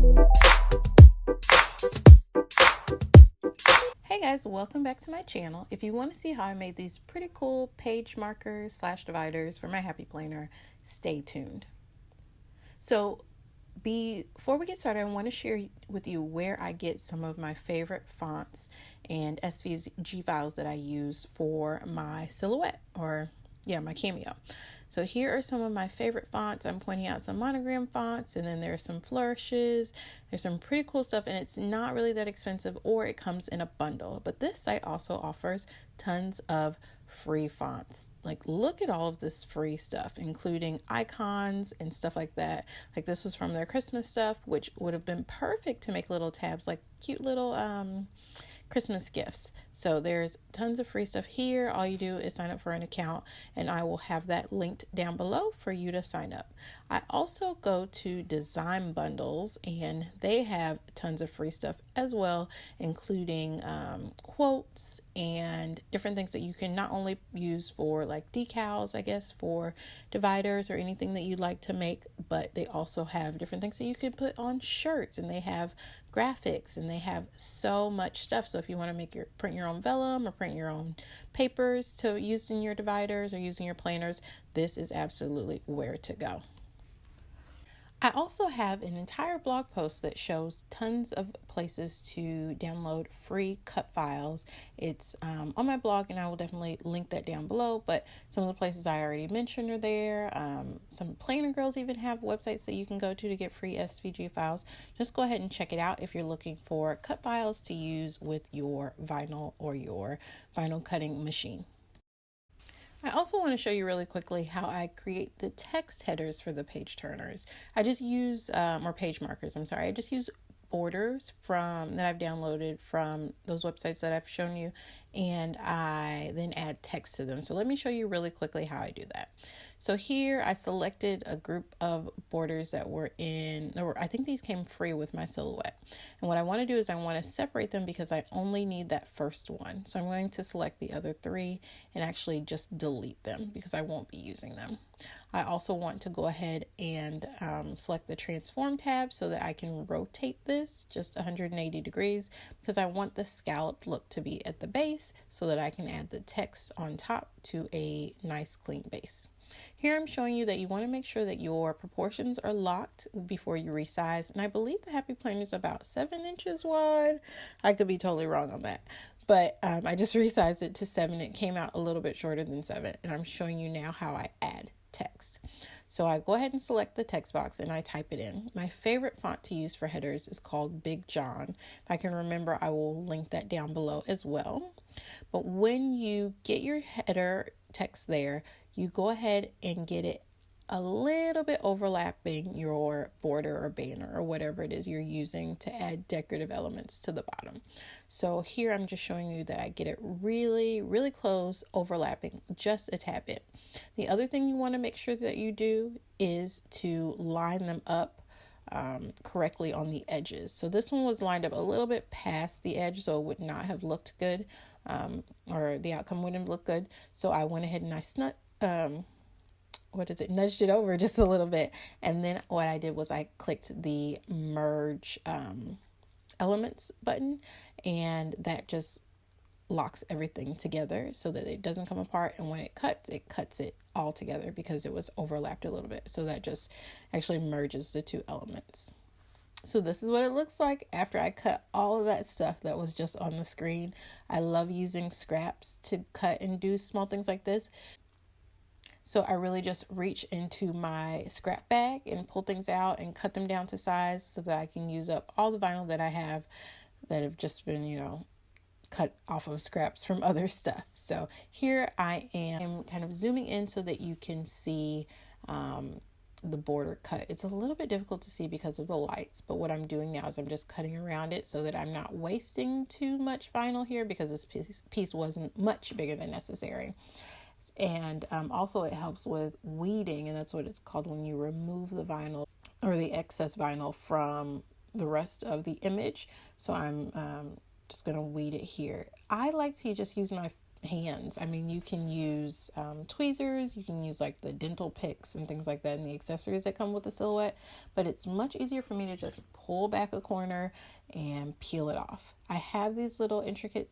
Hey guys, welcome back to my channel. If you want to see how I made these pretty cool page markers / dividers for my happy planner, stay tuned. So before we get started, I want to share with you where I get some of my favorite fonts and SVG files that I use for my silhouette, or my cameo. So here are some of my favorite fonts. I'm pointing out some monogram fonts, and then there's some flourishes. There's some pretty cool stuff, and it's not really that expensive, or it comes in a bundle. But this site also offers tons of free fonts. Like, look at all of this free stuff, including icons and stuff like that. Like, this was from their Christmas stuff, which would have been perfect to make little tabs, like cute little Christmas gifts. So there's tons of free stuff here. All you do is sign up for an account, and I will have that linked down below for you to sign up. I also go to Design Bundles, and they have tons of free stuff as well, including quotes and different things that you can not only use for like decals, I guess, for dividers or anything that you'd like to make, but they also have different things that you can put on shirts, and they have graphics, and they have so much stuff. So if you want to print your own vellum or print your own papers to use in your dividers or using your planners, this is absolutely where to go. I also have an entire blog post that shows tons of places to download free cut files. It's on my blog, and I will definitely link that down below, but some of the places I already mentioned are there. Some planner girls even have websites that you can go to get free SVG files. Just go ahead and check it out if you're looking for cut files to use with your vinyl or your vinyl cutting machine. I also want to show you really quickly how I create the text headers for the page turners. I just use, or page markers, I'm sorry. I just use borders that I've downloaded from those websites that I've shown you, and I then add text to them. So let me show you really quickly how I do that. So here I selected a group of borders that were I think these came free with my silhouette. And what I want to do is I want to separate them because I only need that first one. So I'm going to select the other three and actually just delete them because I won't be using them. I also want to go ahead and select the transform tab so that I can rotate this just 180 degrees because I want the scalloped look to be at the base so that I can add the text on top to a nice clean base. Here I'm showing you that you want to make sure that your proportions are locked before you resize. And I believe the Happy Planner is about 7 inches wide. I could be totally wrong on that. But I just resized it to 7. It came out a little bit shorter than 7. And I'm showing you now how I add text. So I go ahead and select the text box and I type it in. My favorite font to use for headers is called Big John. If I can remember, I will link that down below as well. But when you get your header text there, you go ahead and get it a little bit overlapping your border or banner or whatever it is you're using to add decorative elements to the bottom. So here I'm just showing you that I get it really, really close, overlapping just a tad bit. The other thing you want to make sure that you do is to line them up correctly on the edges. So this one was lined up a little bit past the edge, so it would not have looked good, or the outcome wouldn't look good. So I went ahead and I nudged it over just a little bit. And then what I did was I clicked the merge elements button, and that just locks everything together so that it doesn't come apart. And when it cuts it all together because it was overlapped a little bit. So that just actually merges the two elements. So this is what it looks like after I cut all of that stuff that was just on the screen. I love using scraps to cut and do small things like this. So I really just reach into my scrap bag and pull things out and cut them down to size so that I can use up all the vinyl that I have that have just been, cut off of scraps from other stuff. So here I am kind of zooming in so that you can see the border cut. It's a little bit difficult to see because of the lights, but what I'm doing now is I'm just cutting around it so that I'm not wasting too much vinyl here because this piece wasn't much bigger than necessary. And also it helps with weeding, and that's what it's called when you remove the vinyl or the excess vinyl from the rest of the image. So I'm just going to weed it here. I like to just use my hands. I mean, you can use tweezers, you can use like the dental picks and things like that, and the accessories that come with the silhouette, but it's much easier for me to just pull back a corner and peel it off. I have these little intricate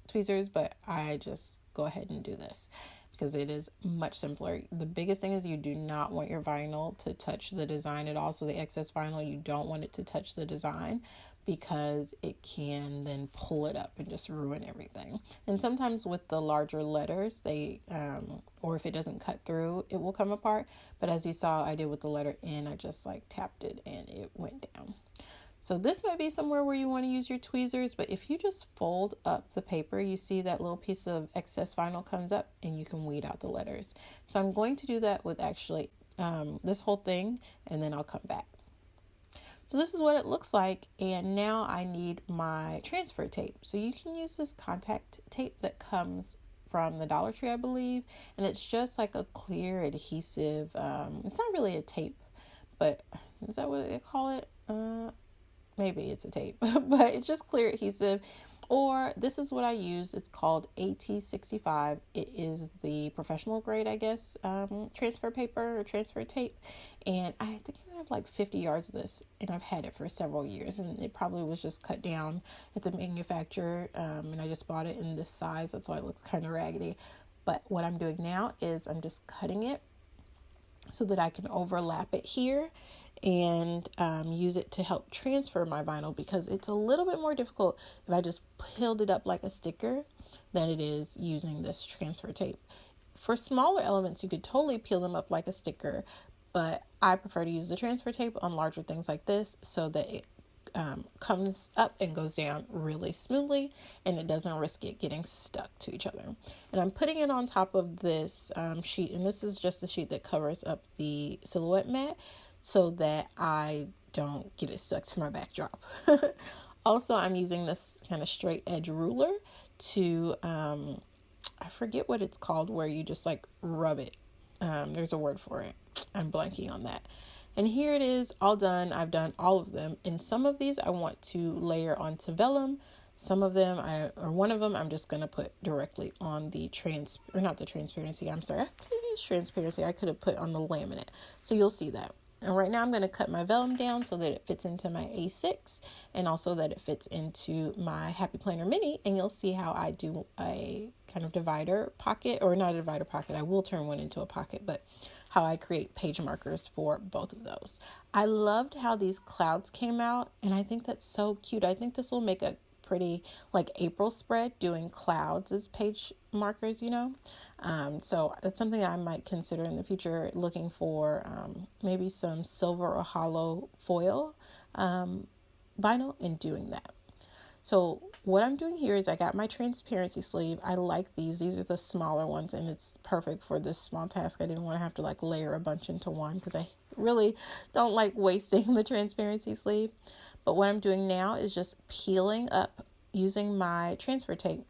tweezers, but I just go ahead and do this because it is much simpler. The biggest thing is you do not want your vinyl to touch the design at all. So the excess vinyl, you don't want it to touch the design because it can then pull it up and just ruin everything. And sometimes with the larger letters, they or if it doesn't cut through, it will come apart. But as you saw, I did with the letter N, I just like tapped it and it went down. So this might be somewhere where you want to use your tweezers, but if you just fold up the paper, you see that little piece of excess vinyl comes up and you can weed out the letters. So I'm going to do that with actually this whole thing, and then I'll come back. So this is what it looks like, and now I need my transfer tape. So you can use this contact tape that comes from the Dollar Tree, I believe, and it's just like a clear adhesive. It's not really a tape, but is that what they call it? Maybe it's a tape, but it's just clear adhesive. Or this is what I use. It's called AT65. It is the professional grade, I guess, transfer paper or transfer tape. And I think I have like 50 yards of this, and I've had it for several years. And it probably was just cut down at the manufacturer, and I just bought it in this size. That's why it looks kind of raggedy. But what I'm doing now is I'm just cutting it so that I can overlap it here and use it to help transfer my vinyl, because it's a little bit more difficult if I just peeled it up like a sticker than it is using this transfer tape. For smaller elements, you could totally peel them up like a sticker, but I prefer to use the transfer tape on larger things like this so that it comes up and goes down really smoothly and it doesn't risk it getting stuck to each other. And I'm putting it on top of this sheet, and this is just the sheet that covers up the silhouette mat so that I don't get it stuck to my backdrop. Also, I'm using this kind of straight edge ruler to, I forget what it's called, where you just like rub it. There's a word for it. I'm blanking on that. And here it is, all done. I've done all of them. And some of these I want to layer onto vellum. Some of them, one of them, I'm just going to put directly on the not the transparency. I'm sorry. It is transparency. I could have put on the laminate. So you'll see that. And right now I'm going to cut my vellum down so that it fits into my A6 and also that it fits into my Happy Planner Mini. And you'll see how I do a kind of divider pocket, or not a divider pocket. I will turn one into a pocket, but how I create page markers for both of those. I loved how these clouds came out, and I think that's so cute. I think this will make a pretty like April spread, doing clouds as page markers, so that's something I might consider in the future, looking for maybe some silver or hollow foil vinyl and doing that. So what I'm doing here is I got my transparency sleeve. I like these are the smaller ones, and it's perfect for this small task. I didn't want to have to like layer a bunch into one because I really don't like wasting the transparency sleeve. But what I'm doing now is just peeling up using my transfer tape.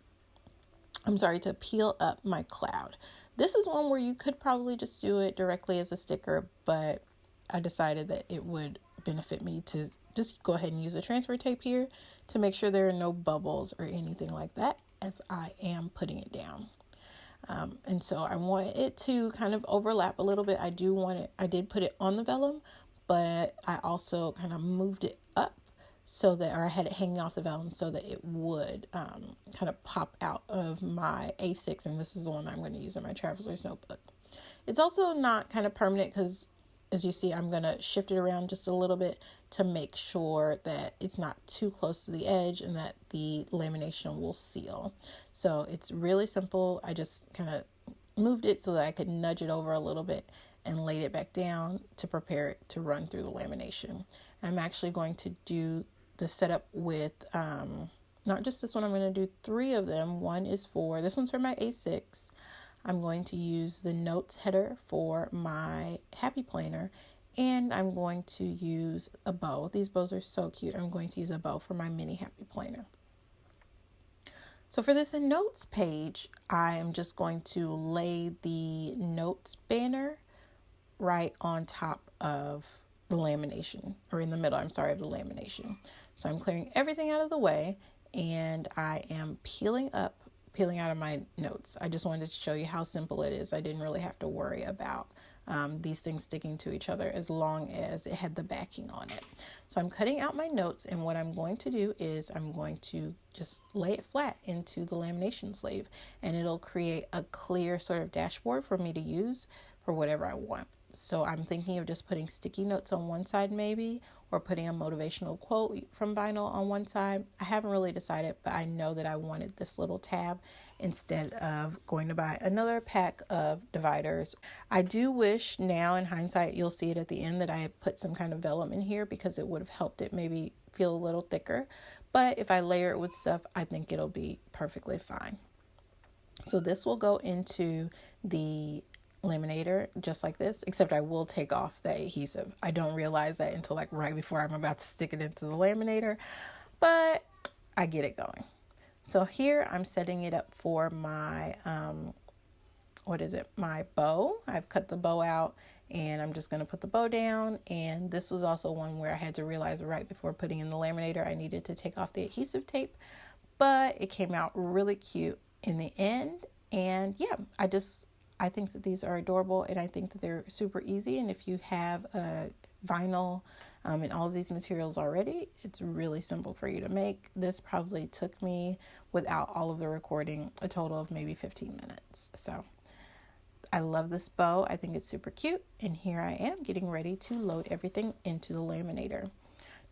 To peel up my cloud. This is one where you could probably just do it directly as a sticker, but I decided that it would benefit me to just go ahead and use the transfer tape here to make sure there are no bubbles or anything like that as I am putting it down. And so I want it to kind of overlap a little bit. I did put it on the vellum, but I also kind of moved it up or I had it hanging off the vellum so that it would kind of pop out of my A6, and this is the one I'm going to use in my traveler's notebook. It's also not kind of permanent because, as you see, I'm going to shift it around just a little bit to make sure that it's not too close to the edge and that the lamination will seal. So it's really simple. I just kind of moved it so that I could nudge it over a little bit and laid it back down to prepare it to run through the lamination. I'm actually going to do the setup with not just this one. I'm going to do 3 of them. This one's for my A6. I'm going to use the notes header for my Happy Planner, and I'm going to use a bow. These bows are so cute. I'm going to use a bow for my mini Happy Planner. So for this notes page, I am just going to lay the notes banner right on top of the lamination, or in the middle, of the lamination. So I'm clearing everything out of the way, and I am peeling up peeling out of my notes. I just wanted to show you how simple it is. I didn't really have to worry about these things sticking to each other as long as it had the backing on it. So I'm cutting out my notes, and what I'm going to do is I'm going to just lay it flat into the lamination sleeve, and it'll create a clear sort of dashboard for me to use for whatever I want. So I'm thinking of just putting sticky notes on one side maybe, or putting a motivational quote from vinyl on one side. I haven't really decided, but I know that I wanted this little tab instead of going to buy another pack of dividers. I do wish now in hindsight, you'll see it at the end, that I had put some kind of vellum in here, because it would have helped it maybe feel a little thicker. But if I layer it with stuff, I think it'll be perfectly fine. So this will go into the laminator just like this, except I will take off the adhesive. I don't realize that until like right before I'm about to stick it into the laminator, but I get it going. So here I'm setting it up for my my bow. I've cut the bow out, and I'm just going to put the bow down. And this was also one where I had to realize right before putting in the laminator I needed to take off the adhesive tape, but it came out really cute in the end. And yeah, I think that these are adorable, and I think that they're super easy. And if you have a vinyl and all of these materials already, it's really simple for you to make. This probably took me, without all of the recording, a total of maybe 15 minutes. So I love this bow. I think it's super cute. And here I am getting ready to load everything into the laminator.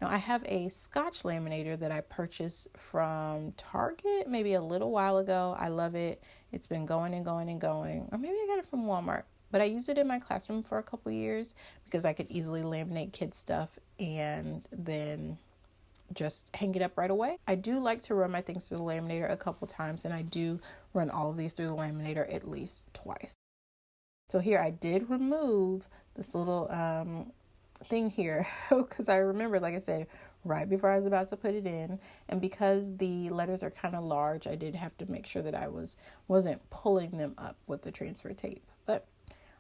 Now I have a Scotch laminator that I purchased from Target maybe a little while ago. I love it. It's been going and going and going. Or maybe I got it from Walmart. But I used it in my classroom for a couple years because I could easily laminate kids' stuff and then just hang it up right away. I do like to run my things through the laminator a couple times, and I do run all of these through the laminator at least twice. So here I did remove this little thing here because I remember, like I said, right before I was about to put it in, and because the letters are kind of large, I did have to make sure that I wasn't pulling them up with the transfer tape. But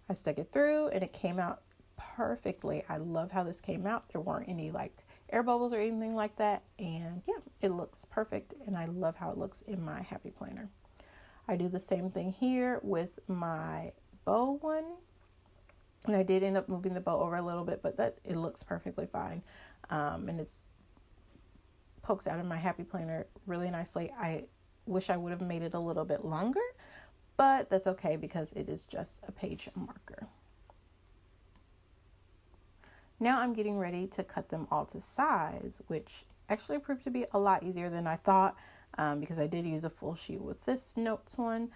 I stuck it through and it came out perfectly. I love how this came out. There weren't any like air bubbles or anything like that, and yeah, it looks perfect, and I love how it looks in my happy planner. I do the same thing here with my bow one. And I did end up moving the bow over a little bit, but it looks perfectly fine. And it's pokes out of my happy planner really nicely. I wish I would have made it a little bit longer, but that's okay because it is just a page marker. Now I'm getting ready to cut them all to size, which actually proved to be a lot easier than I thought, because I did use a full sheet with this notes one.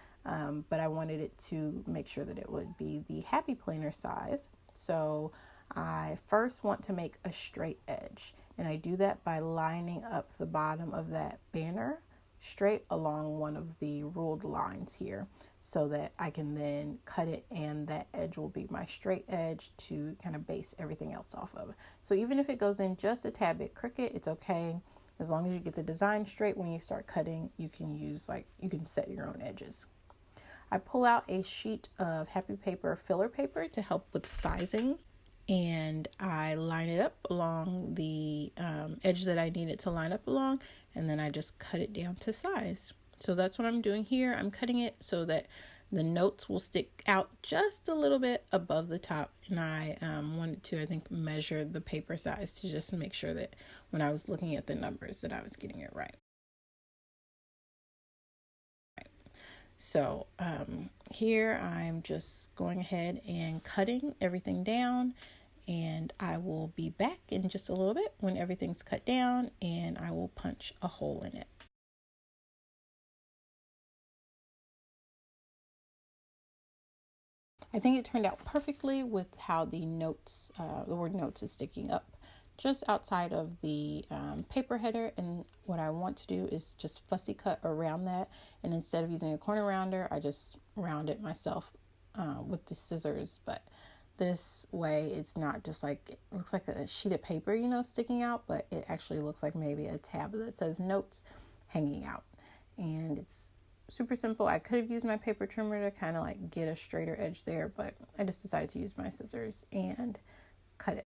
But I wanted it to make sure that it would be the happy planner size. So I first want to make a straight edge, and I do that by lining up the bottom of that banner straight along one of the ruled lines here, so that I can then cut it, and that edge will be my straight edge to kind of base everything else off of. So even if it goes in just a tad bit crooked, it's okay. As long as you get the design straight when you start cutting, you can set your own edges. I pull out a sheet of happy paper filler paper to help with sizing, and I line it up along the edge that I need it to line up along, and then I just cut it down to size. So that's what I'm doing here. I'm cutting it so that the notes will stick out just a little bit above the top, and I wanted to, I think, measure the paper size to just make sure that when I was looking at the numbers that I was getting it right. So here I'm just going ahead and cutting everything down, and I will be back in just a little bit when everything's cut down, and I will punch a hole in it. I think it turned out perfectly with how the notes, the word notes is sticking up just outside of the paper header, and what I want to do is just fussy cut around that, and instead of using a corner rounder, I just round it myself with the scissors. But this way it's not just like, it looks like a sheet of paper, sticking out, but it actually looks like maybe a tab that says notes hanging out. And it's super simple. I could have used my paper trimmer to kind of like get a straighter edge there, but I just decided to use my scissors and cut it.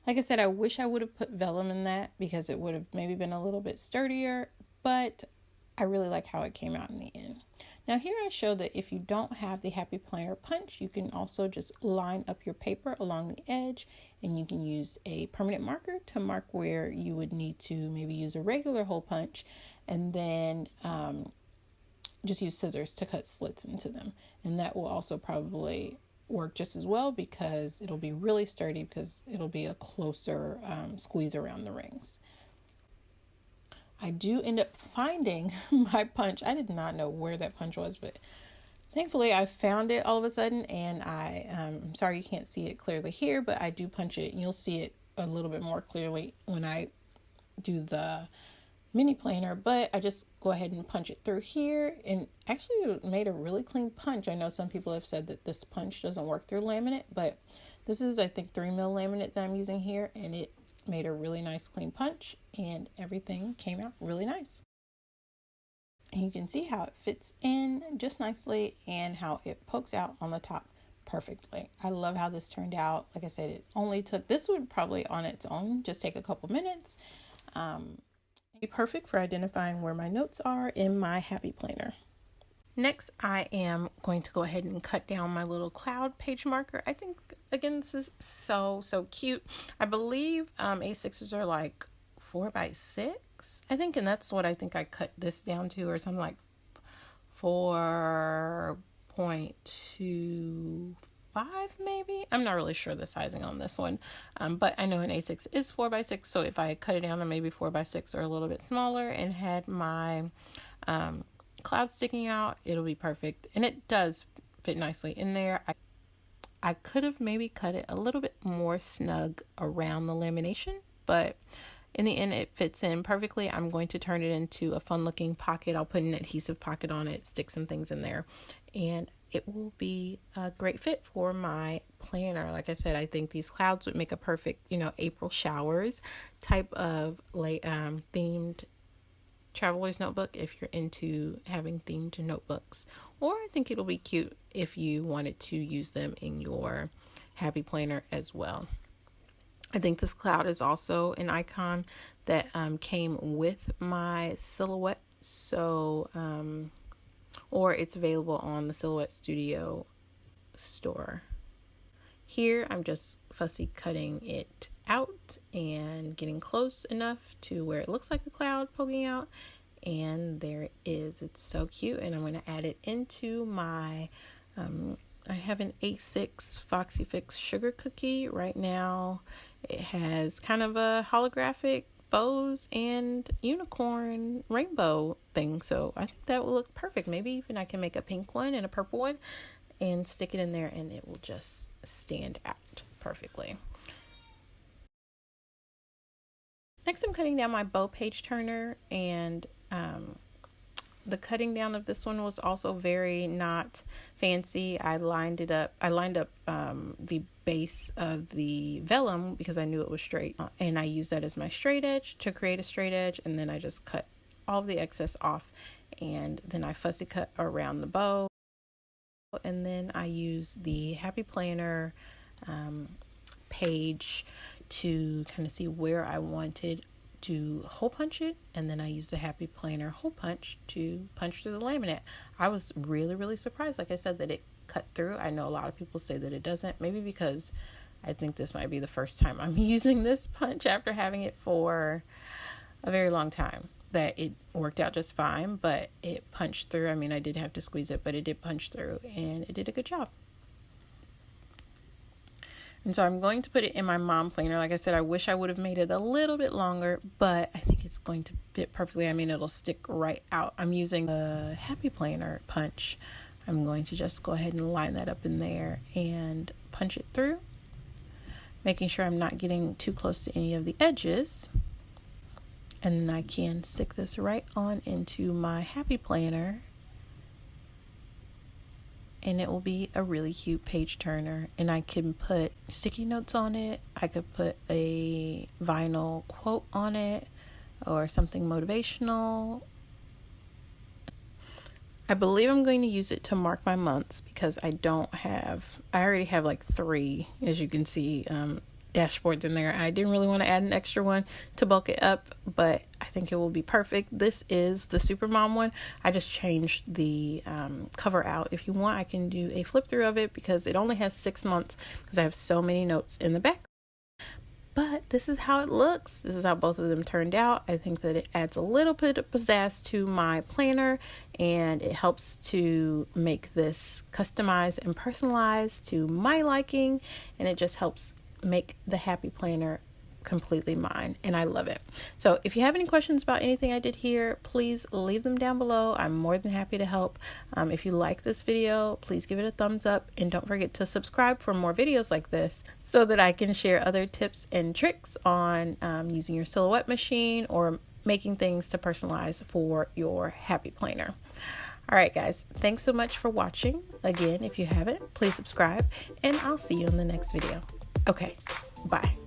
Like I said, I wish I would have put vellum in that because it would have maybe been a little bit sturdier, but I really like how it came out in the end. Now here I show that if you don't have the Happy Planner punch, you can also just line up your paper along the edge, and you can use a permanent marker to mark where you would need to maybe use a regular hole punch, and then just use scissors to cut slits into them. And that will also probably work just as well because it'll be really sturdy because it'll be a closer squeeze around the rings. I do end up finding my punch. I did not know where that punch was, but thankfully I found it all of a sudden, and I'm sorry you can't see it clearly here, but I do punch it, and you'll see it a little bit more clearly when I do the mini planner, but I just go ahead and punch it through here, and actually it made a really clean punch. I know some people have said that this punch doesn't work through laminate, but this is, I think, 3mm laminate that I'm using here, and it made a really nice clean punch, and everything came out really nice. And you can see how it fits in just nicely and how it pokes out on the top perfectly. I love how this turned out. Like I said, it only took, this would probably on its own just take a couple minutes. Be perfect for identifying where my notes are in my Happy Planner. Next, I am going to go ahead and cut down my little cloud page marker. I think, again, this is so cute. I believe A6s are like 4x6, I think, and that's what I think I cut this down to, or something like 4.25 maybe. I'm not really sure the sizing on this one, but I know an A6 is 4x6, so if I cut it down to maybe 4x6 or a little bit smaller and had my cloud sticking out, it'll be perfect. And it does fit nicely in there. I could have maybe cut it a little bit more snug around the lamination, but in the end it fits in perfectly. I'm going to turn it into a fun looking pocket. I'll put an adhesive pocket on it, stick some things in there, and it will be a great fit for my planner. Like I said, I think these clouds would make a perfect, April showers type of themed traveler's notebook if you're into having themed notebooks. Or I think it'll be cute if you wanted to use them in your Happy Planner as well. I think this cloud is also an icon that came with my silhouette. So, or it's available on the Silhouette Studio store. Here, I'm just fussy cutting it out and getting close enough to where it looks like a cloud poking out, and there it is. It's so cute, and I'm going to add it into my I have an A6 Foxy Fix sugar cookie right now. It has kind of a holographic bows and unicorn rainbow thing, so I think that will look perfect. Maybe even I can make a pink one and a purple one and stick it in there, and it will just stand out perfectly. Next, I'm cutting down my bow page turner, and the cutting down of this one was also very not fancy. I lined up the base of the vellum because I knew it was straight, and I used that as my straight edge to create a straight edge, and then I just cut all of the excess off, and then I fussy cut around the bow, and then I use the Happy Planner page to kind of see where I wanted to hole punch it, and then I used the Happy Planner hole punch to punch through the laminate. I was really surprised, like I said, that it cut through. I know a lot of people say that it doesn't, maybe because I think this might be the first time I'm using this punch after having it for a very long time, that it worked out just fine, but it punched through. I mean, I did have to squeeze it, but it did punch through, and it did a good job. And so I'm going to put it in my mom planner. Like I said, I wish I would have made it a little bit longer, but I think it's going to fit perfectly. I mean, it'll stick right out. I'm using the Happy Planner punch. I'm going to just go ahead and line that up in there and punch it through, making sure I'm not getting too close to any of the edges. And then I can stick this right on into my Happy Planner, and it will be a really cute page turner. And I can put sticky notes on it. I could put a vinyl quote on it or something motivational. I believe I'm going to use it to mark my months because I already have like 3, as you can see. dashboards in there. I didn't really want to add an extra one to bulk it up, but I think it will be perfect. This is the Supermom one. I just changed the cover out. If you want, I can do a flip through of it because it only has 6 months because I have so many notes in the back. But this is how it looks. This is how both of them turned out. I think that it adds a little bit of pizzazz to my planner, and it helps to make this customized and personalized to my liking, and it just helps make the Happy Planner completely mine, and I love it. So if you have any questions about anything I did here, please leave them down below. I'm more than happy to help. If you like this video, please give it a thumbs up, and don't forget to subscribe for more videos like this so that I can share other tips and tricks on using your silhouette machine or making things to personalize for your Happy Planner. All right, guys, thanks so much for watching. Again, if you haven't, please subscribe, and I'll see you in the next video. Okay, bye.